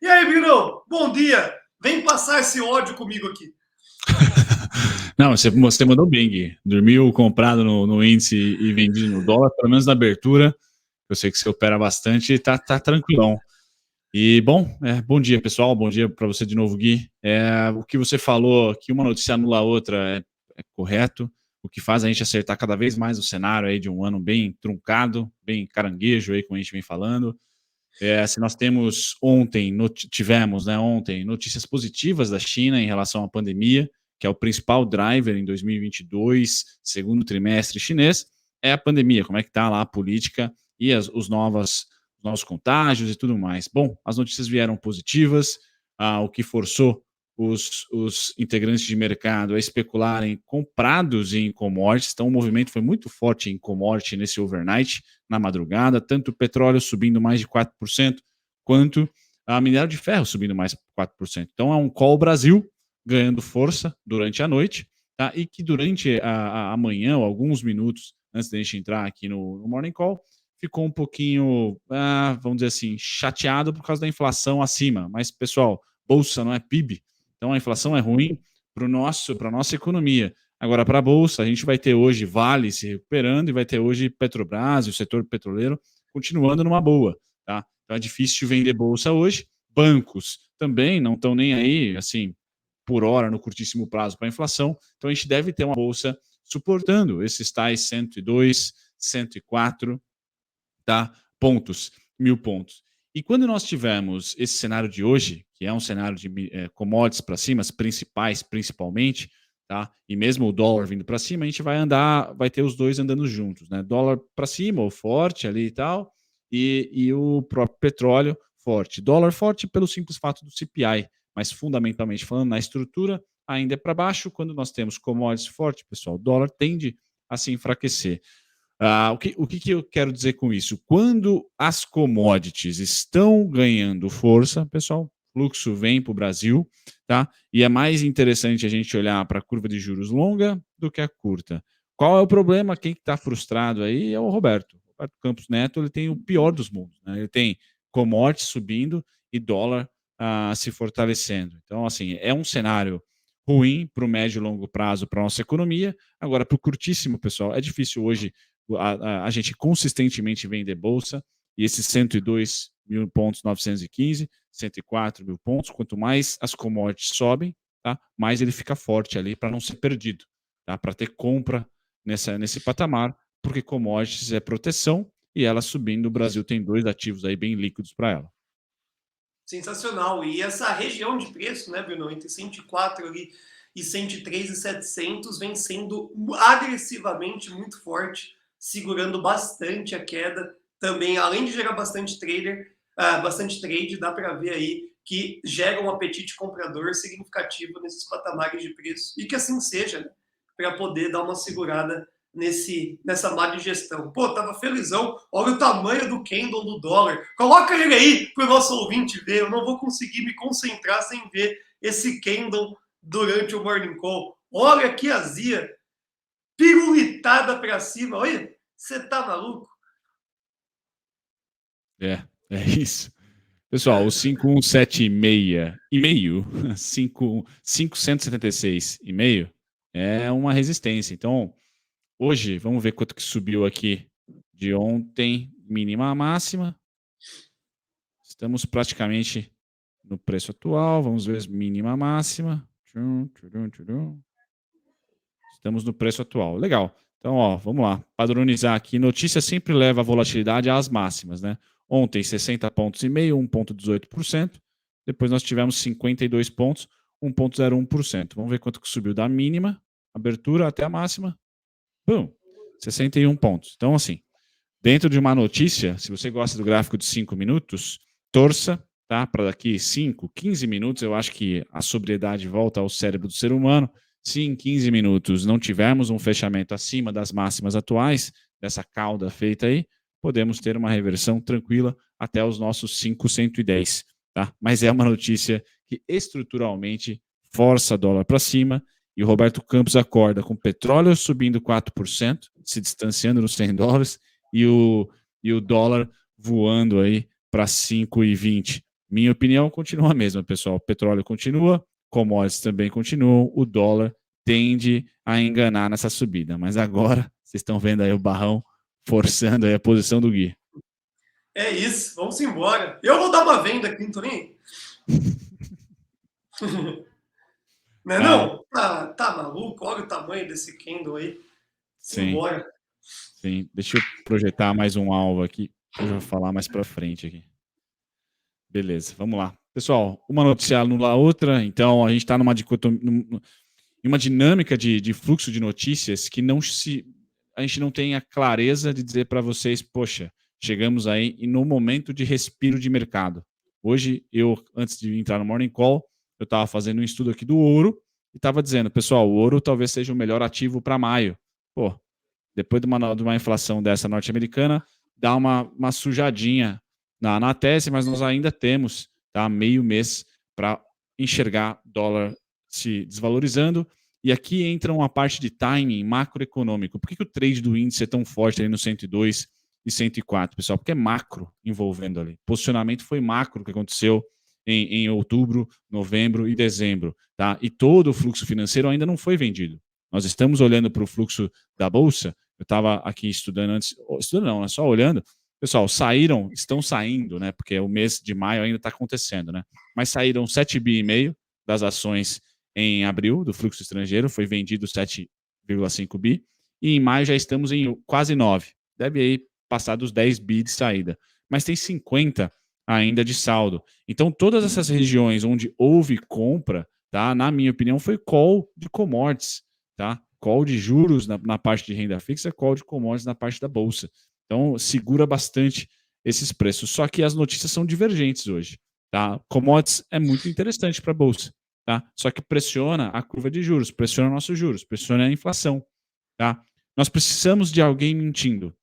E aí, Bruno? Bom dia! Vem passar esse ódio comigo aqui. Não, você mandou bem, Gui. Dormiu comprado no índice e vendido no dólar, pelo menos na abertura. Eu sei que você opera bastante e tá tranquilão. E, bom dia, pessoal. Bom dia para você de novo, Gui. O que você falou, que uma notícia anula a outra, é correto. O que faz a gente acertar cada vez mais o cenário aí de um ano bem truncado, bem caranguejo aí, como a gente vem falando. Se nós tivemos ontem notícias positivas da China em relação à pandemia, que é o principal driver em 2022, segundo trimestre chinês, é a pandemia, como é que está lá a política e os novos contágios e tudo mais. Bom, as notícias vieram positivas, o que forçou os integrantes de mercado a especularem comprados em commodities, então o movimento foi muito forte em commodity nesse overnight, na madrugada, tanto o petróleo subindo mais de 4%, quanto a minério de ferro subindo mais de 4%. Então é um call Brasil ganhando força durante a noite, tá? E que durante a manhã, ou alguns minutos antes da gente entrar aqui no Morning Call, ficou um pouquinho, vamos dizer assim, chateado por causa da inflação acima. Mas, pessoal, bolsa não é PIB, então a inflação é ruim para a nossa economia. Agora, para a Bolsa, a gente vai ter hoje Vale se recuperando e vai ter hoje Petrobras e o setor petroleiro continuando numa boa. Tá? Então é difícil vender Bolsa hoje. Bancos também não estão nem aí, assim, por hora, no curtíssimo prazo para a inflação. Então a gente deve ter uma Bolsa suportando esses tais 102, 104, tá? Pontos, 1.000 pontos. E quando nós tivermos esse cenário de hoje, que é um cenário de commodities para cima, as principais principalmente, tá? E mesmo o dólar vindo para cima, a gente vai ter os dois andando juntos, né? Dólar para cima, ou forte ali e tal, e o próprio petróleo forte. Dólar forte pelo simples fato do CPI, mas fundamentalmente falando, na estrutura ainda é para baixo. Quando nós temos commodities forte, pessoal, o dólar tende a se enfraquecer. O que eu quero dizer com isso? Quando as commodities estão ganhando força, pessoal, fluxo vem para o Brasil, tá? E é mais interessante a gente olhar para a curva de juros longa do que a curta. Qual é o problema? Quem está frustrado aí é o Roberto. Roberto Campos Neto, ele tem o pior dos mundos, né? Ele tem commodities subindo e dólar se fortalecendo. Então, assim, é um cenário ruim para o médio e longo prazo para a nossa economia. Agora, para o curtíssimo, pessoal, é difícil hoje a gente consistentemente vender bolsa, e esses 102.000 pontos, 915, 104 mil pontos, quanto mais as commodities sobem, tá, mais ele fica forte ali para não ser perdido, tá, para ter compra nesse patamar, porque commodities é proteção, e ela subindo, o Brasil tem dois ativos aí bem líquidos para ela. Sensacional. E essa região de preço, né, Bruno, entre 104 ali e 103.700 vem sendo agressivamente muito forte, segurando bastante a queda. Também, além de gerar bastante bastante trade, dá para ver aí que gera um apetite comprador significativo nesses patamares de preço. E que assim seja, né, para poder dar uma segurada nessa má digestão. Pô, tava felizão. Olha o tamanho do candle do dólar. Coloca ele aí para o nosso ouvinte ver. Eu não vou conseguir me concentrar sem ver esse candle durante o morning call. Olha que azia. Pirulitada para cima. Olha, você tá maluco? É isso. Pessoal, o 5176 e meio, 576 e meio é uma resistência. Então, hoje, vamos ver quanto que subiu aqui de ontem, mínima a máxima. Estamos praticamente no preço atual. Vamos ver mínima a máxima. Estamos no preço atual. Legal. Então, ó, vamos lá. Padronizar aqui. Notícia sempre leva a volatilidade às máximas, né? Ontem, 60 pontos e meio, 1,18%. Depois nós tivemos 52 pontos, 1,01%. Vamos ver quanto que subiu da mínima, abertura até a máxima. Pum, 61 pontos. Então, assim, dentro de uma notícia, se você gosta do gráfico de 5 minutos, torça, tá? Para daqui 5, 15 minutos, eu acho que a sobriedade volta ao cérebro do ser humano. Se em 15 minutos não tivermos um fechamento acima das máximas atuais, dessa cauda feita aí, podemos ter uma reversão tranquila até os nossos 5,110, tá? Mas é uma notícia que estruturalmente força dólar para cima, e o Roberto Campos acorda com petróleo subindo 4%, se distanciando nos $100, e o dólar voando aí para 5,20. Minha opinião continua a mesma, pessoal. O petróleo continua, commodities também continuam, o dólar tende a enganar nessa subida. Mas agora, vocês estão vendo aí o Barrão forçando aí a posição do Gui. É isso, vamos embora. Eu vou dar uma venda aqui, não tô nem. Não é não? Tá maluco? Olha o tamanho desse candle aí. Simbora. Sim. Deixa eu projetar mais um alvo aqui. Eu já vou falar mais para frente aqui. Beleza, vamos lá. Pessoal, uma notícia anula a outra, então a gente está numa dinâmica de fluxo de notícias que a gente não tem a clareza de dizer para vocês, poxa, chegamos aí e no momento de respiro de mercado. Hoje, antes de entrar no Morning Call, eu estava fazendo um estudo aqui do ouro e estava dizendo, pessoal, o ouro talvez seja o melhor ativo para maio. Pô, depois de uma inflação dessa norte-americana, dá uma sujadinha na tese, mas nós ainda temos meio mês para enxergar dólar se desvalorizando. E aqui entra uma parte de timing macroeconômico. Por que o trade do índice é tão forte ali no 102 e 104, pessoal? Porque é macro envolvendo ali. Posicionamento foi macro que aconteceu em outubro, novembro e dezembro. Tá? E todo o fluxo financeiro ainda não foi vendido. Nós estamos olhando para o fluxo da Bolsa. Eu estava aqui estudando antes, estudando não, só olhando. Pessoal, estão saindo, né? Porque o mês de maio ainda está acontecendo, né? Mas saíram 7,5 bi das ações em abril do fluxo estrangeiro, foi vendido 7,5 bi, e em maio já estamos em quase 9. Deve aí passar dos 10 bi de saída. Mas tem 50 ainda de saldo. Então, todas essas regiões onde houve compra, tá? Na minha opinião, foi call de commodities, tá? Call de juros na parte de renda fixa, call de commodities na parte da bolsa. Então, segura bastante esses preços. Só que as notícias são divergentes hoje. Tá? Commodities é muito interessante para a bolsa. Tá? Só que pressiona a curva de juros, pressiona nossos juros, pressiona a inflação. Tá? Nós precisamos de alguém mentindo.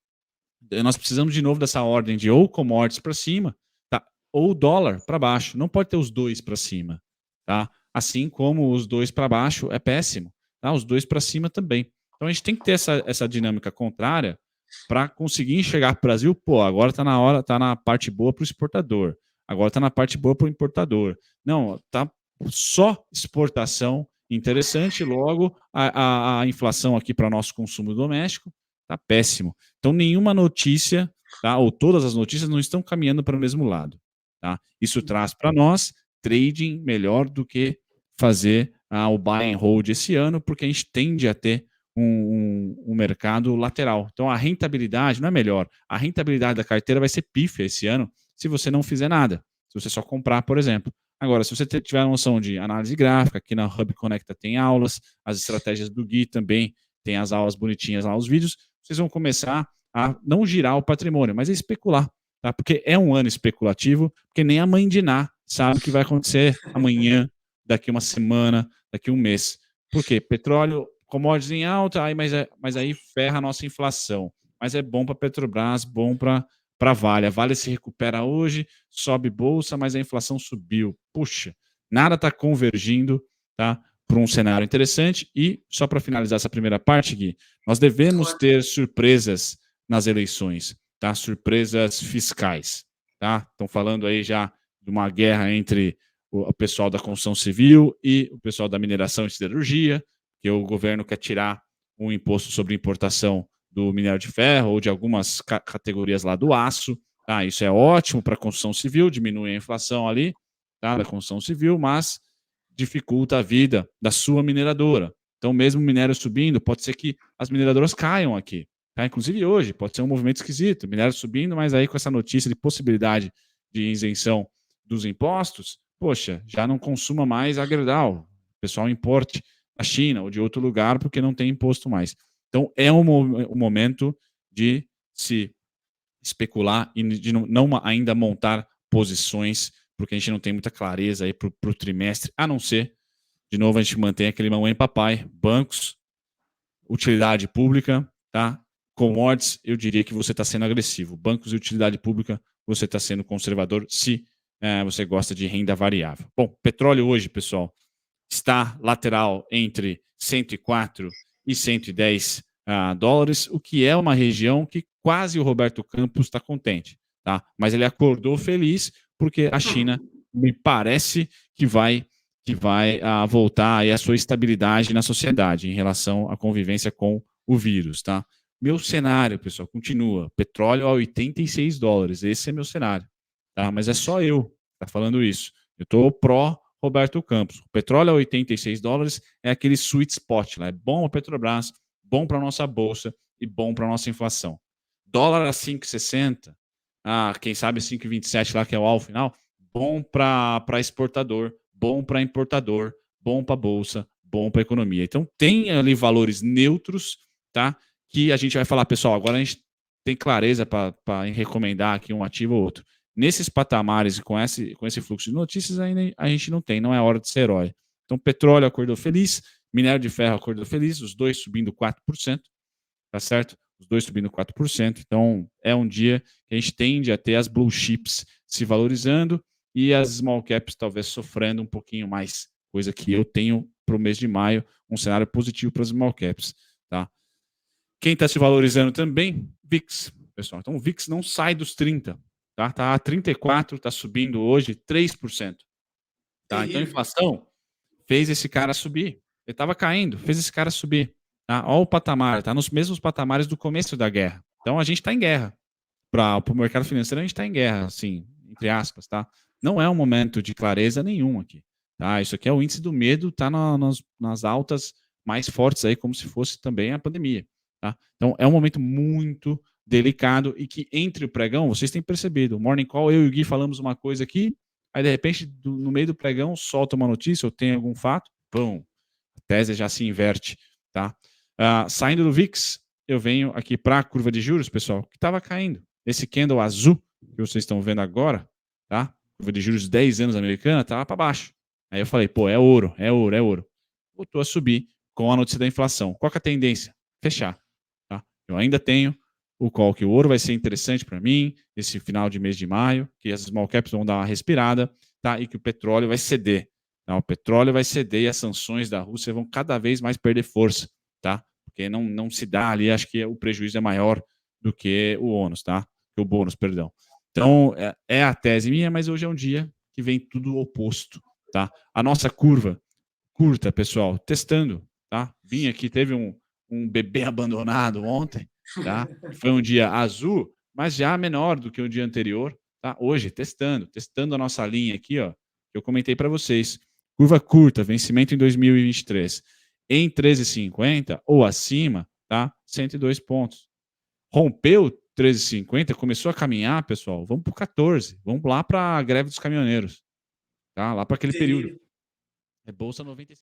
Nós precisamos de novo dessa ordem de ou commodities para cima, tá? Ou dólar para baixo. Não pode ter os dois para cima. Tá? Assim como os dois para baixo é péssimo. Tá? Os dois para cima também. Então a gente tem que ter essa dinâmica contrária para conseguir enxergar para o Brasil, pô, agora está na hora, está na parte boa para o exportador, agora está na parte boa para o importador. Não, tá só exportação interessante, logo a inflação aqui para nosso consumo doméstico está péssimo. Então nenhuma notícia, tá, ou todas as notícias não estão caminhando para o mesmo lado. Tá? Isso traz para nós trading melhor do que fazer o buy and hold esse ano, porque a gente tende a ter um mercado lateral. Então a rentabilidade não é melhor. A rentabilidade da carteira vai ser pífia esse ano se você não fizer nada. Se você só comprar, por exemplo. Agora, se você tiver a noção de análise gráfica, aqui na Hub Conecta tem aulas, as estratégias do Gui também tem as aulas bonitinhas lá, os vídeos, vocês vão começar a não girar o patrimônio, mas a especular. Tá? Porque é um ano especulativo, porque nem a mãe de Ná sabe o que vai acontecer amanhã, daqui uma semana, daqui um mês. Por quê? Petróleo, commodities em alta, mas aí ferra a nossa inflação. Mas é bom para a Petrobras, bom para a Vale. A Vale se recupera hoje, sobe bolsa, mas a inflação subiu. Puxa, nada está convergindo, tá, para um cenário interessante. E só para finalizar essa primeira parte, Gui, nós devemos ter surpresas nas eleições, tá? Surpresas fiscais, tá? Estão falando aí já de uma guerra entre o pessoal da construção civil e o pessoal da mineração e siderurgia, que o governo quer tirar um imposto sobre importação do minério de ferro ou de algumas categorias lá do aço. Tá? Isso é ótimo para a construção civil, diminui a inflação ali, tá? Da construção civil, mas dificulta a vida da sua mineradora. Então, mesmo o minério subindo, pode ser que as mineradoras caiam aqui. Tá? Inclusive hoje, pode ser um movimento esquisito, minério subindo, mas aí com essa notícia de possibilidade de isenção dos impostos, poxa, já não consuma mais a Gerdau. O pessoal importe da China ou de outro lugar porque não tem imposto mais. Então, é um momento de se especular e de não ainda montar posições, porque a gente não tem muita clareza aí para o trimestre, a não ser, de novo, a gente mantém aquele mamãe e papai, bancos, utilidade pública, tá? Commodities, eu diria que você está sendo agressivo. Bancos e utilidade pública, você está sendo conservador se você gosta de renda variável. Bom, petróleo hoje, pessoal, está lateral entre 104 e 110 dólares, o que é uma região que quase o Roberto Campos está contente. Tá? Mas ele acordou feliz porque a China me parece que vai voltar aí a sua estabilidade na sociedade em relação à convivência com o vírus, tá? Meu cenário, pessoal, continua. Petróleo a $86. Esse é meu cenário, tá? Mas é só eu que tá falando isso. Eu tô pró Roberto Campos. O petróleo a $86 é aquele sweet spot lá. É bom a Petrobras, bom para nossa bolsa e bom para nossa inflação. Dólar a 5,60, quem sabe 5,27 lá que é o ao final, bom para exportador, bom para importador, bom para bolsa, bom para economia. Então tem ali valores neutros, tá? Que a gente vai falar, pessoal, agora a gente tem clareza para recomendar aqui um ativo ou outro. Nesses patamares e com esse fluxo de notícias ainda a gente não é hora de ser herói. Então petróleo acordou feliz, minério de ferro acordou feliz, os dois subindo 4%, tá certo? Os dois subindo 4%. Então é um dia que a gente tende a ter as blue chips se valorizando e as small caps talvez sofrendo um pouquinho mais, coisa que eu tenho para o mês de maio, um cenário positivo para as small caps, tá? Quem está se valorizando também? VIX, pessoal. Então o VIX não sai dos 30, tá? Tá a 34, está subindo hoje 3%. Tá? Então a inflação fez esse cara subir. Ele estava caindo, fez esse cara subir. Tá? Olha o patamar, está nos mesmos patamares do começo da guerra. Então a gente está em guerra. Para o mercado financeiro, a gente está em guerra, assim, entre aspas, tá? Não é um momento de clareza nenhum aqui. Tá? Isso aqui é o índice do medo, tá nas altas mais fortes aí, como se fosse também a pandemia. Tá? Então é um momento muito delicado e que entre o pregão, vocês têm percebido, o Morning Call, eu e o Gui falamos uma coisa aqui, aí de repente, no meio do pregão, solta uma notícia ou tem algum fato, pum, a tese já se inverte. Tá? Saindo do VIX, eu venho aqui para a curva de juros, pessoal, que estava caindo. Esse candle azul que vocês estão vendo agora, tá? Curva de juros 10 anos americana, estava para baixo. Aí eu falei, pô, é ouro, é ouro, é ouro. Voltou a subir com a notícia da inflação. Qual que é a tendência? Fechar. Tá? Eu ainda tenho o call que o ouro vai ser interessante para mim esse final de mês de maio, que as small caps vão dar uma respirada, tá? E que o petróleo vai ceder. Tá? O petróleo vai ceder e as sanções da Rússia vão cada vez mais perder força, tá? Porque não se dá ali, acho que o prejuízo é maior do que o ônus, tá? O bônus, perdão. Então, é a tese minha, mas hoje é um dia que vem tudo oposto, tá? A nossa curva curta, pessoal, testando, tá? Vim aqui, teve um bebê abandonado ontem, tá? Foi um dia azul, mas já menor do que o dia anterior, tá? Hoje, testando a nossa linha aqui, ó, que eu comentei para vocês. Curva curta, vencimento em 2023, em 13,50 ou acima, tá? 102 pontos. Rompeu 13,50, começou a caminhar, pessoal, vamos para o 14, vamos lá para a greve dos caminhoneiros, tá? Lá para aquele período. É Bolsa 95.